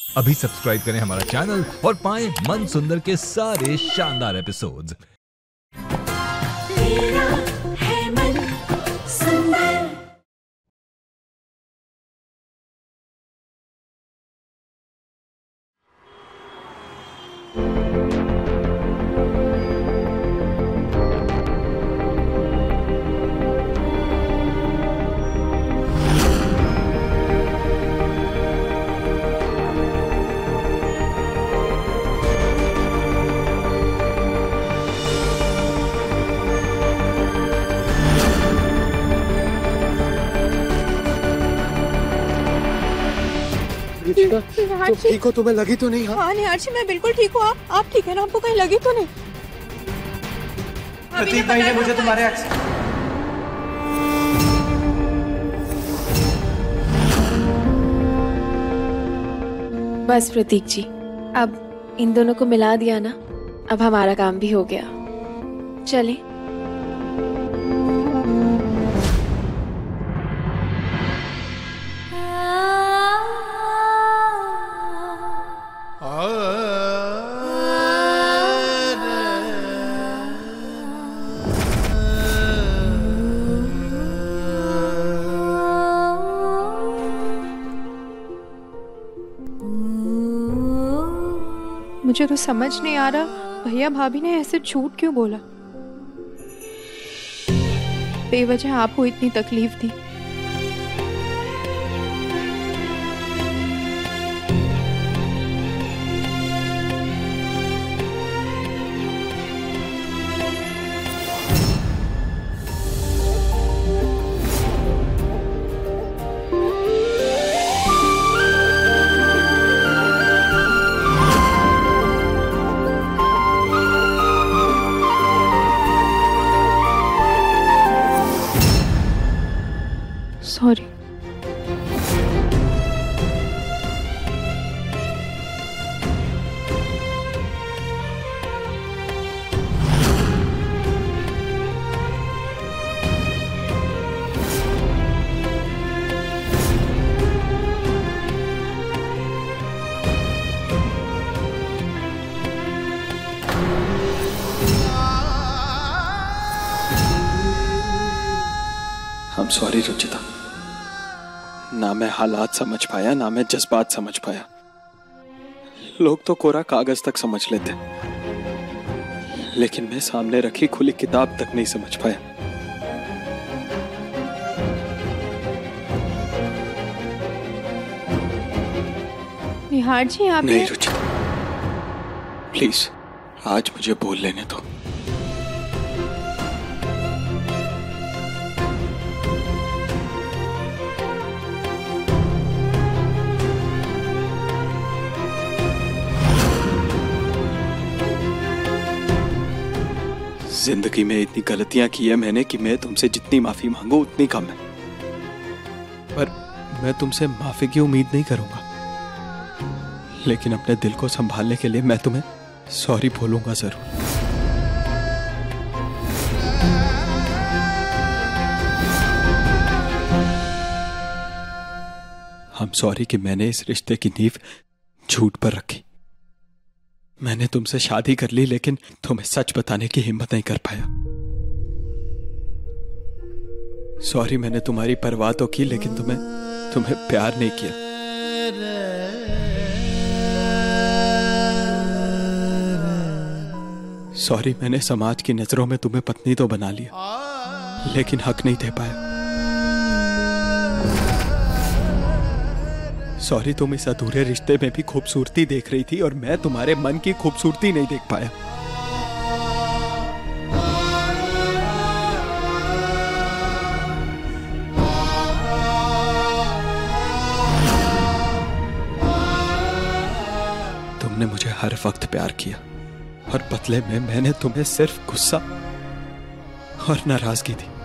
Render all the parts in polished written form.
अभी सब्सक्राइब करें हमारा चैनल और पाएं मन सुंदर के सारे शानदार एपिसोड्स। तेरा है मन सुंदर। तुम ठीक हो? तुम्हें लगी तो नहीं? हाँ निहारशी, मैं बिल्कुल ठीक हूँ। आप ठीक है ना? आपको कहीं लगी तो नहीं? प्रतीक भाई ने मुझे तुम्हारे बस प्रतीक जी, अब इन दोनों को मिला दिया ना, अब हमारा काम भी हो गया। चलें। मुझे तो समझ नहीं आ रहा भैया भाभी ने ऐसे झूठ क्यों बोला। बेवजह आपको इतनी तकलीफ दी। सॉरी। I'm sorry रुचिता, ना मैं हालात समझ पाया, ना मैं जज्बात समझ पाया। लोग तो कोरा कागज तक समझ लेते, लेकिन मैं सामने रखी खुली किताब तक नहीं समझ पाया। निहारशी, आप नहीं रुचिता, प्लीज आज मुझे बोल लेने दो। जिंदगी में इतनी गलतियां की है मैंने कि मैं तुमसे जितनी माफी मांगू उतनी कम है, पर मैं तुमसे माफी की उम्मीद नहीं करूंगा। लेकिन अपने दिल को संभालने के लिए मैं तुम्हें सॉरी बोलूंगा जरूर। हम सॉरी कि मैंने इस रिश्ते की नींव झूठ पर रखी। मैंने तुमसे शादी कर ली, लेकिन तुम्हें सच बताने की हिम्मत नहीं कर पाया। सॉरी, मैंने तुम्हारी परवाह तो की, लेकिन तुम्हें प्यार नहीं किया। सॉरी, मैंने समाज की नजरों में तुम्हें पत्नी तो बना लिया, लेकिन हक नहीं दे पाया। सॉरी, तुम इस अधूरे रिश्ते में भी खूबसूरती देख रही थी और मैं तुम्हारे मन की खूबसूरती नहीं देख पाया। तुमने मुझे हर वक्त प्यार किया और बदले में मैंने तुम्हें सिर्फ गुस्सा और नाराजगी दी।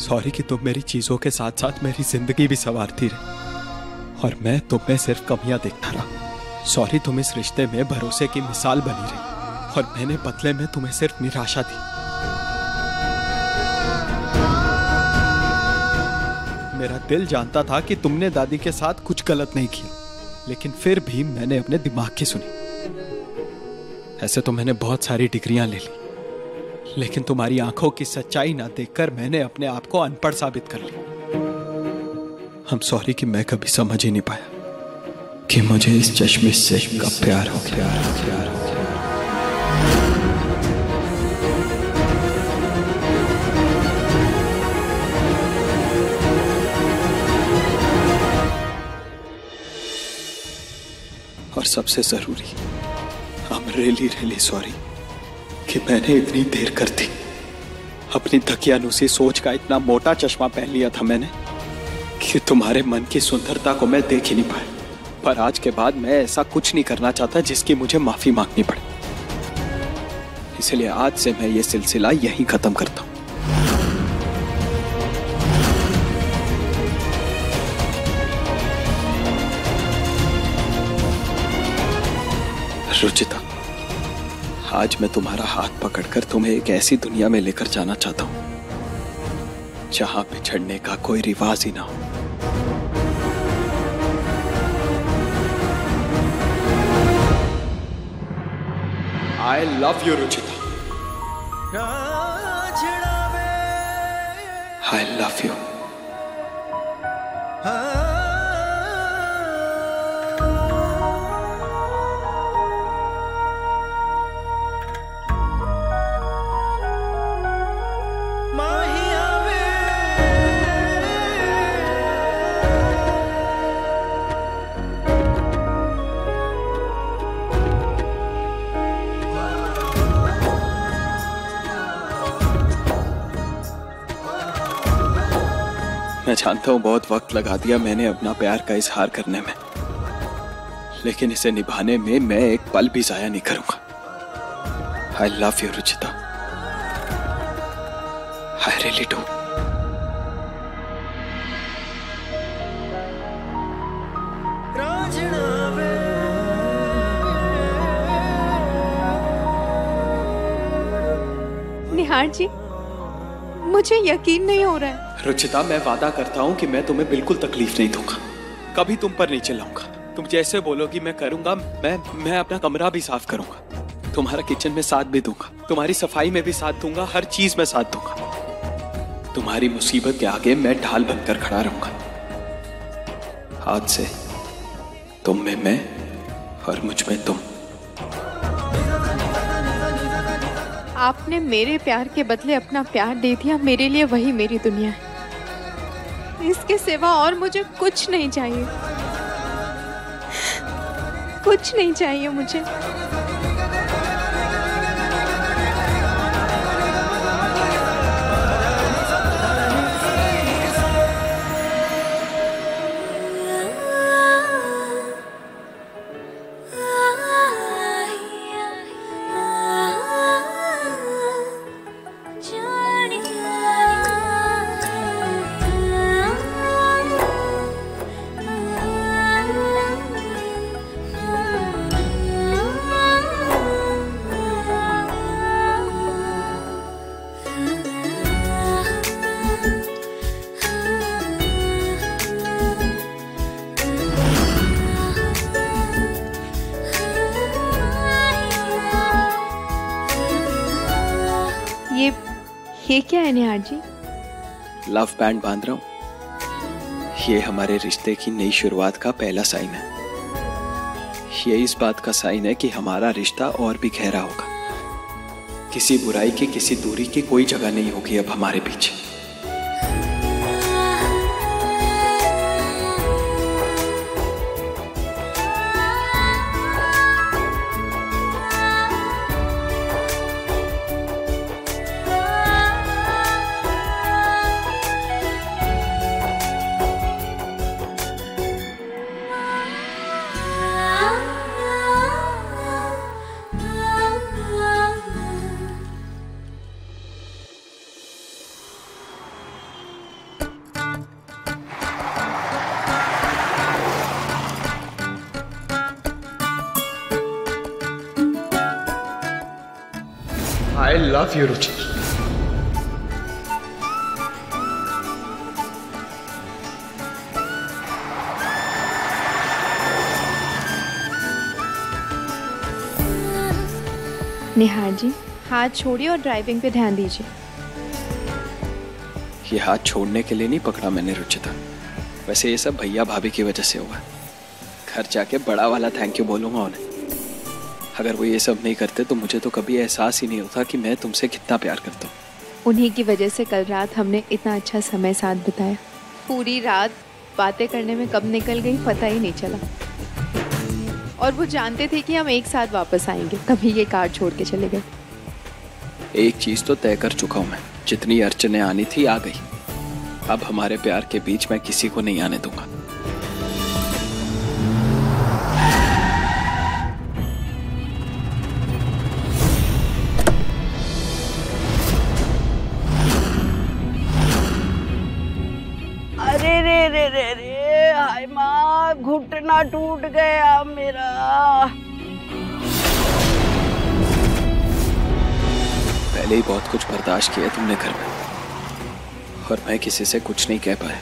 सॉरी कि तुम मेरी चीजों के साथ साथ मेरी जिंदगी भी संवारती रही और मैं तुम में सिर्फ कमियां देखता रहा। सॉरी, तुम इस रिश्ते में भरोसे की मिसाल बनी रही और मैंने बदले में तुम्हें सिर्फ निराशा दी। मेरा दिल जानता था कि तुमने दादी के साथ कुछ गलत नहीं किया, लेकिन फिर भी मैंने अपने दिमाग की सुनी। ऐसे तो मैंने बहुत सारी डिग्रियां ले ली, लेकिन तुम्हारी आंखों की सच्चाई ना देखकर मैंने अपने आप को अनपढ़ साबित कर लिया। I'm sorry कि मैं कभी समझ ही नहीं पाया कि मुझे इस चश्मे से कब प्यार हो गया। और सबसे जरूरी, I'm really sorry कि मैंने इतनी देर कर दी। अपनी दकियानुसी सोच का इतना मोटा चश्मा पहन लिया था मैंने कि तुम्हारे मन की सुंदरता को मैं देख ही नहीं पाया। पर आज के बाद मैं ऐसा कुछ नहीं करना चाहता जिसकी मुझे माफी मांगनी पड़े। इसलिए आज से मैं ये सिलसिला यहीं खत्म करता हूं। रुचिता, आज मैं तुम्हारा हाथ पकड़कर तुम्हें एक ऐसी दुनिया में लेकर जाना चाहता हूं जहां बिछड़ने का कोई रिवाज ही ना हो। I love you, Ruchita. I love you। मैं जानता हूं बहुत वक्त लगा दिया मैंने अपना प्यार का इजहार करने में, लेकिन इसे निभाने में मैं एक पल भी जाया नहीं करूंगा। I love you, Ruchita. I really do। निहार जी, मुझे यकीन नहीं हो रहा है। रुचिता, मैं वादा करता हूं कि मैं तुम्हें बिल्कुल तकलीफ नहीं दूंगा, कभी तुम पर नहीं चिल्लाऊंगा। तुम जैसे बोलोगी मैं करूंगा। मैं अपना कमरा भी साफ करूंगा, तुम्हारा किचन में साथ भी दूंगा, तुम्हारी सफाई में भी साथ दूंगा, हर चीज में साथ दूंगा। तुम्हारी मुसीबत के आगे मैं ढाल बनकर खड़ा रहूंगा। आज से तुम में मैं और मुझ में तुम। आपने मेरे प्यार के बदले अपना प्यार दे दिया, मेरे लिए वही मेरी दुनिया है। इसके सिवा और मुझे कुछ नहीं चाहिए, कुछ नहीं चाहिए मुझे। ये क्या है निहार जी? लव बैंड बांध रहा हूं। ये हमारे रिश्ते की नई शुरुआत का पहला साइन है। ये इस बात का साइन है कि हमारा रिश्ता और भी गहरा होगा। किसी बुराई की, किसी दूरी की कोई जगह नहीं होगी अब हमारे पीछे। I love you, रुचि। निहार जी, हाथ छोड़िए और ड्राइविंग पे ध्यान दीजिए। ये हाथ छोड़ने के लिए नहीं पकड़ा मैंने रुचिता, वैसे ये सब भैया भाभी की वजह से हुआ। घर जाके बड़ा वाला थैंक यू बोलूंगा उन्हें। अगर वो ये सब नहीं करते तो मुझे तो कभी एहसास ही नहीं होता कि मैं तुमसे कितना प्यार करता हूँ। उन्हीं की वजह से कल रात हमने इतना अच्छा समय साथ बिताया। पूरी रात बातें करने में कब निकल गई पता ही नहीं चला। और वो जानते थे कि हम एक साथ वापस आएंगे, तभी ये कार छोड़ के चले गए। एक चीज तो तय कर चुका हूं मैं, जितनी अड़चनें आनी थी आ गई। अब हमारे प्यार के बीच मैं किसी को नहीं आने दूंगा। अरे रे रे रे रे, हाय माँ, घुटना टूट गया मेरा। पहले ही बहुत कुछ बर्दाश्त किया तुमने घर में, और मैं किसी से कुछ नहीं कह पाया।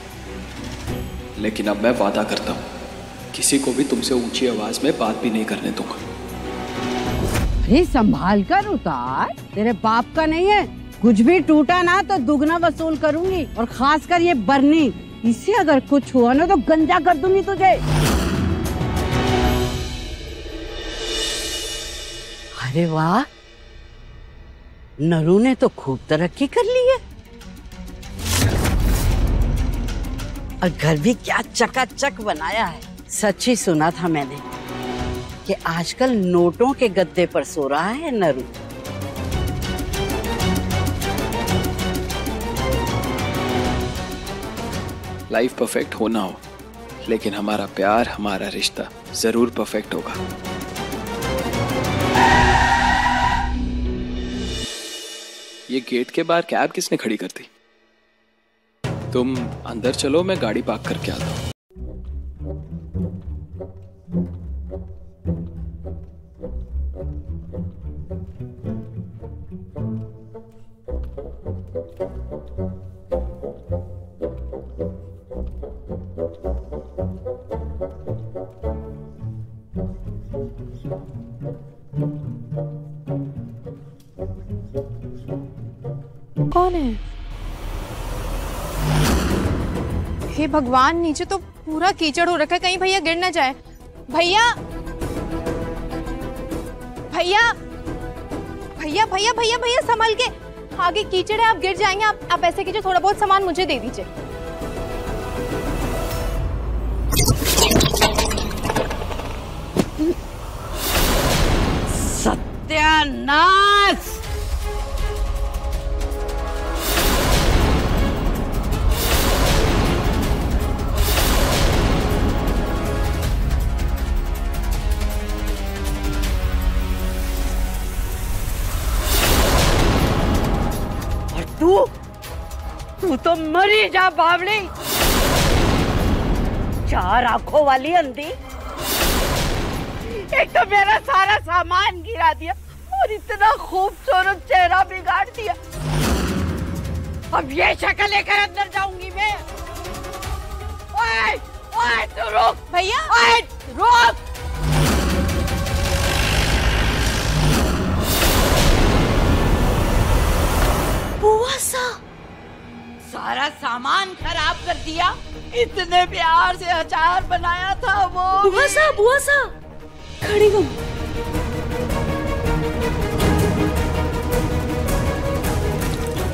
लेकिन अब मैं वादा करता हूँ, किसी को भी तुमसे ऊंची आवाज में बात भी नहीं करने दूंगा। अरे संभाल कर उतार, तेरे बाप का नहीं है। कुछ भी टूटा ना तो दुगना वसूल करूंगी, और खासकर ये बरनी, इससे अगर कुछ हुआ ना तो गंजा कर दूंगी तुझे। अरे वाह, नरू ने तो खूब तरक्की कर ली है, और घर भी क्या चकाचक बनाया है। सच ही सुना था मैंने कि आजकल नोटों के गद्दे पर सो रहा है नरू। लाइफ परफेक्ट हो ना हो, लेकिन हमारा प्यार, हमारा रिश्ता जरूर परफेक्ट होगा। ये गेट के बाहर कैब किसने खड़ी कर दी? तुम अंदर चलो, मैं गाड़ी पार्क करके आता हूँ। कौन है? हे भगवान, नीचे तो पूरा कीचड़ हो रखा है, कहीं भैया गिर ना जाए। भैया भैया भैया भैया भैया भैया संभल के, आगे कीचड़ है, आप गिर जाएंगे। आप ऐसे कीजिए, थोड़ा बहुत सामान मुझे दे दीजिए। सत्यानाश! तू तो मरी जा बावली, चार आंखों वाली अंधी। एक तो मेरा सारा सामान गिरा दिया और इतना खूबसूरत चेहरा बिगाड़ दिया। अब ये शक्ल लेकर अंदर जाऊंगी मैं। ओए, ओए, तू रुक भैया, ओए, रुक। बुआ सा, सारा सामान खराब कर दिया। इतने प्यार से अचार बनाया था वो। बुआ सा, खड़ी हो।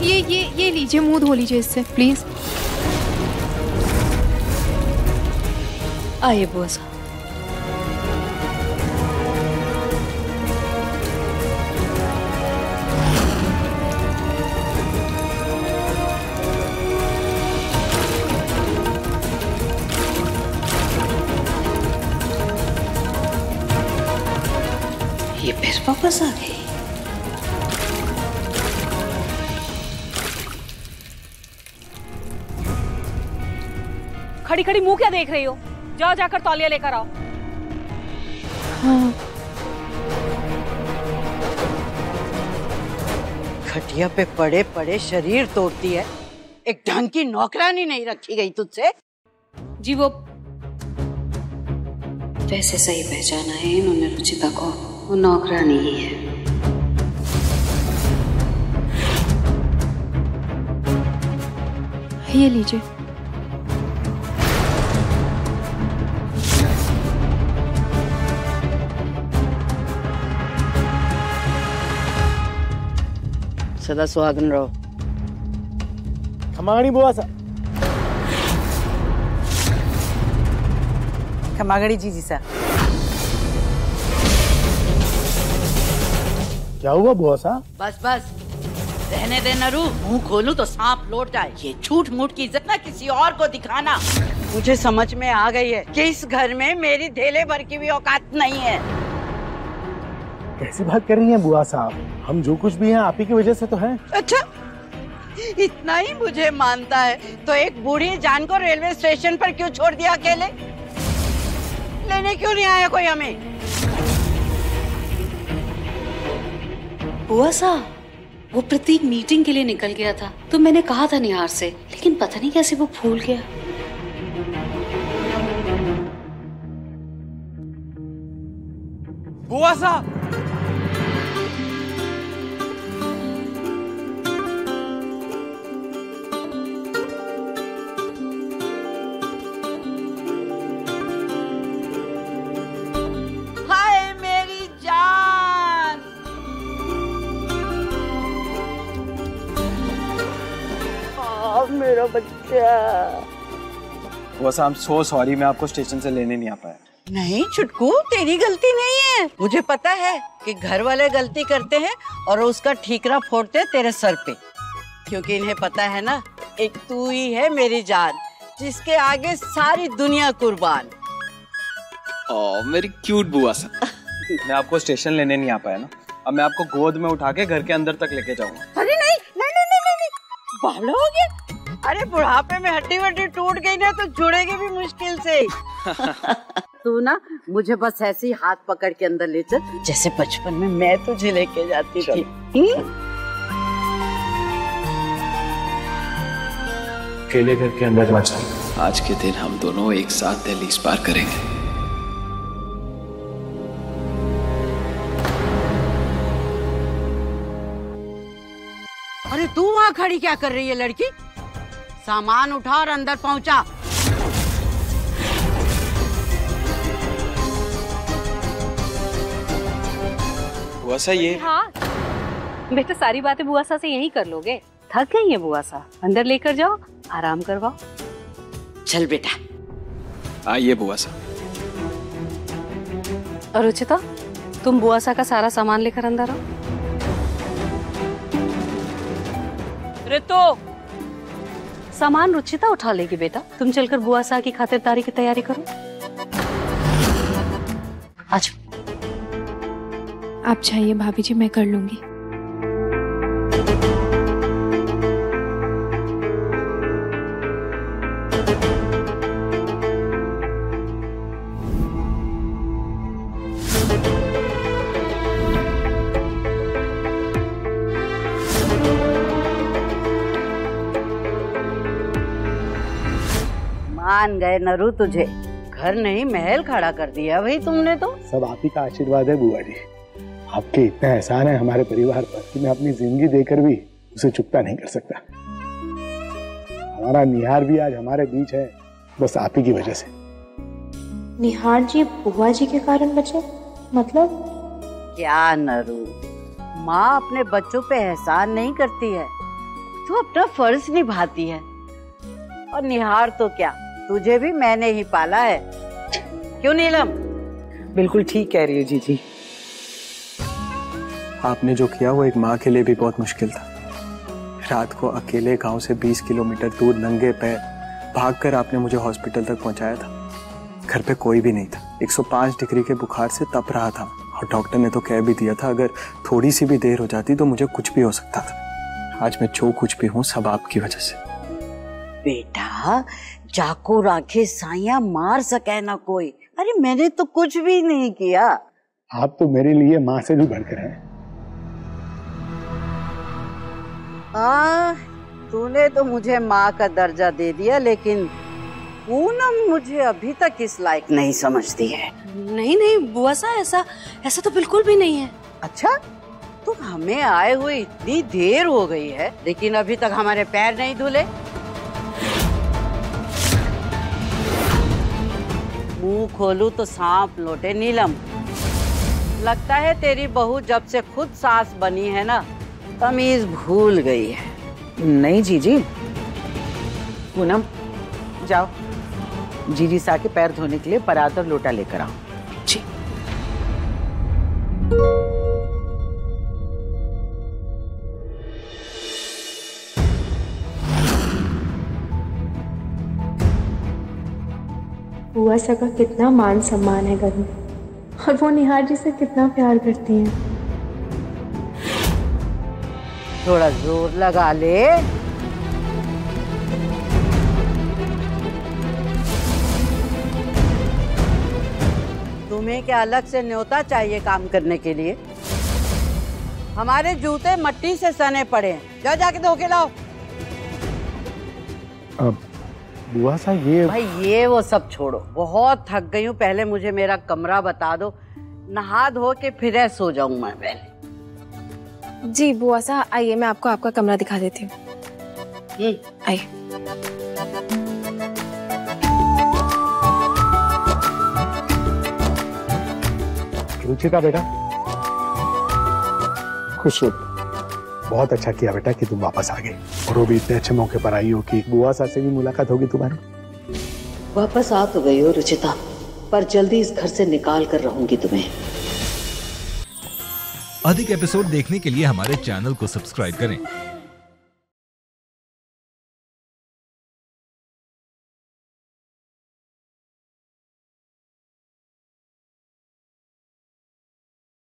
ये लीजिए, मुंह धो लीजिए इससे प्लीज। आइए बुआ सा। ये फिर वापस आ गई। खड़ी खड़ी मुंह क्या देख रही हो? जाओ जाकर तौलिया लेकर आओ। हाँ। खटिया पे पड़े पड़े शरीर तोड़ती है। एक ढंग की नौकरानी नहीं रखी गई तुझसे? जी वो वैसे सही पहचाना है इन्होंने रुचिता को, वो नौकरानी ही है। ये लीजिए। सदा सुहागन रहो। खमागणी बुआ सा। खमागणी जी सा। क्या हुआ बुआ सा? बस बस रहने दे नरू, मुंह खोलूं तो सांप लौट जाए। ये झूठ मूठ की इज्जत ना किसी और को दिखाना। मुझे समझ में आ गई है कि इस घर में मेरी धेले भर की भी औकात नहीं है। कैसी बात कर रही हैं बुआ साहब? हम जो कुछ भी हैं आप ही की वजह से तो हैं। अच्छा, इतना ही मुझे मानता है तो एक बूढ़ी जान को रेलवे स्टेशन पर क्यों छोड़ दिया अकेले? लेने क्यों नहीं आया कोई हमें? बुआ सा, वो प्रतीक मीटिंग के लिए निकल गया था तो मैंने कहा था निहार से, लेकिन पता नहीं कैसे वो भूल गया। बुआ सा, हाय मेरी जान। मेरा बच्चा। बुआ सा, I'm so sorry, मैं आपको स्टेशन से लेने नहीं आ पाया। नहीं छुटकू, तेरी गलती नहीं है। मुझे पता है कि घर वाले गलती करते हैं और उसका ठीकरा फोड़ते हैं तेरे सर पे, क्योंकि इन्हें पता है ना, एक तू ही है मेरी जान जिसके आगे सारी दुनिया कुर्बान। मेरी क्यूट बुआ सा। मैं आपको स्टेशन लेने नहीं आ पाया ना, अब मैं आपको गोद में उठा के घर के अंदर तक लेके जाऊंगा। अरे नहीं नहीं नहीं नहीं नहीं, बावला हो गया। अरे बुढ़ापे में हड्डी वड्डी टूट गई ना तो जुड़ेगी भी मुश्किल से। तू ना मुझे बस ऐसे ही हाथ पकड़ के अंदर ले चल, जैसे बचपन में मैं तुझे लेके जाती थी। अकेले घर के अंदर मत चल। आज के दिन हम दोनों एक साथ दहलीज पार करेंगे। अरे तू वहाँ खड़ी क्या कर रही है लड़की? सामान उठा और अंदर पहुंचा। बुआ सा, ये हाँ बेटा, सारी बातें बुआ सा से यही कर लोगे। थक गई है बुआ सा, अंदर लेकर जाओ, आराम करवाओ। चल बेटा। आइए बुआ सा। और रुचिता, तुम बुआ सा का सारा सामान लेकर अंदर आओ। रितु, सामान रुचिता उठा लेगी बेटा, तुम चलकर बुआ सा की खातिरदारी की तैयारी करो। अच्छा आप चाहिए भाभी जी, मैं कर लूंगी। मान गए नरू तुझे, घर नहीं महल खड़ा कर दिया भाई तुमने तो। सब आप ही का आशीर्वाद है बुआ जी। आपके इतना एहसान है हमारे परिवार पर कि मैं अपनी जिंदगी देकर भी उसे चुकता नहीं कर सकता। हमारा निहार भी आज हमारे बीच है, बस आप ही की वजह से। निहार जी बुआ जी के कारण बचे? मतलब? क्या नरू, माँ अपने बच्चों पे एहसान नहीं करती है, तू अपना फर्ज निभाती है। और निहार तो क्या, तुझे भी मैंने ही पाला है। क्यों नीलम? बिल्कुल ठीक कह रही है जीजी। आपने जो किया वो एक माँ के लिए भी बहुत मुश्किल था। रात को अकेले गांव से 20 किलोमीटर दूर नंगे पैर भागकर आपने मुझे हॉस्पिटल तक पहुंचाया था। घर पे कोई भी नहीं था, 105 डिग्री के बुखार से तप रहा था और डॉक्टर ने तो कह भी दिया था अगर थोड़ी सी भी देर हो जाती तो मुझे कुछ भी हो सकता था। आज मैं जो कुछ भी हूँ सब आपकी वजह से। बेटा, जाको राखे साइया मार सके ना कोई। अरे मैंने तो कुछ भी नहीं किया। आप तो मेरे लिए माँ से भी बढ़कर हैं। तूने तो मुझे माँ का दर्जा दे दिया, लेकिन पूनम मुझे अभी तक इस लायक नहीं समझती है। नहीं नहीं बुआ सा, ऐसा तो बिल्कुल भी नहीं है। अच्छा, तुम हमें आए हुए इतनी देर हो गई है लेकिन अभी तक हमारे पैर नहीं धुले। मुंह खोलूं तो सांप लौटे नीलम। लगता है तेरी बहू जब से खुद सास बनी है ना, तमीज भूल गई है। नहीं जीजी। पूनम जाओ, जीजी सा के पैर धोने के लिए परात और लोटा लेकर आओ। जी। बुआ सा का कितना मान सम्मान है घर में, और वो निहार जी से कितना प्यार करती हैं। थोड़ा जोर लगा ले। तुम्हें क्या अलग से न्योता चाहिए काम करने के लिए? हमारे जूते मट्टी से सने पड़े हैं, जाके धो के लाओ। बुआ सा ये भाई ये वो सब छोड़ो, बहुत थक गई हूँ। पहले मुझे मेरा कमरा बता दो, नहा धो के फिर सो जाऊं मैं पहले। जी बुआ सा, आइए मैं आपको आपका कमरा दिखा देती हूँ। आइए। रुचिता बेटा, खुश हो। बहुत अच्छा किया बेटा कि तुम वापस आ गई, और वो भी इतने अच्छे मौके पर आई हो कि बुआ सा से भी मुलाकात होगी तुम्हारी। वापस आ तो गई हो रुचिता, पर जल्दी इस घर से निकाल कर रहूंगी तुम्हें। अधिक एपिसोड देखने के लिए हमारे चैनल को सब्सक्राइब करें